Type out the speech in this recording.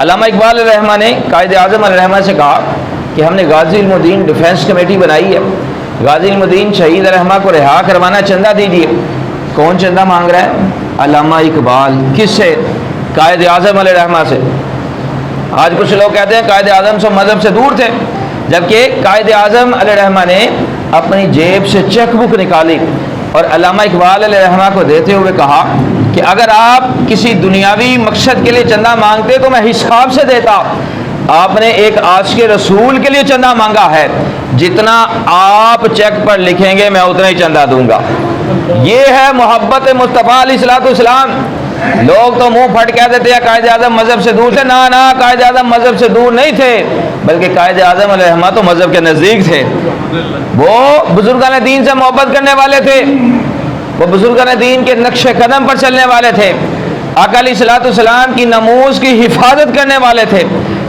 علامہ اقبال علیہ الرحمہ نے قائد اعظم علیہ الرحمہ سے کہا کہ ہم نے غازی علم الدین ڈیفنس کمیٹی بنائی ہے، غازی علم الدین شہید علیہ الرحمہ کو رہا کروانا، چندہ دیجیے۔ کون چندہ مانگ رہا ہے؟ علامہ اقبال۔ کس سے؟ قائد اعظم علیہ الرحمہ سے۔ آج کچھ لوگ کہتے ہیں قائد اعظم سے مذہب سے دور تھے، جبکہ قائد اعظم علیہ الرحمہ نے اپنی جیب سے چیک بک نکالی اور علامہ اقبال علیہ الرحمہ کو دیتے ہوئے کہا کہ اگر آپ کسی دنیاوی مقصد کے لیے چندہ مانگتے تو میں حساب سے دیتا، آپ نے ایک عاشق رسول کے لیے چندہ مانگا ہے، جتنا آپ چیک پر لکھیں گے میں اتنا ہی چندہ دوں گا۔ یہ ہے محبت مصطفیٰ علیہ الصلوۃ والسلام۔ لوگ تو منہ پھٹ کہہ دیتے ہیں قائد اعظم مذہب سے دور تھے۔ نہ قائد اعظم مذہب سے دور نہیں تھے، بلکہ قائد اعظم علیہ الرحمہ تو مذہب کے نزدیک تھے۔ وہ بزرگان دین سے محبت کرنے والے تھے، وہ بزرگان دین کے نقش قدم پر چلنے والے تھے، آقا علیہ الصلوۃ والسلام کی ناموس کی حفاظت کرنے والے تھے۔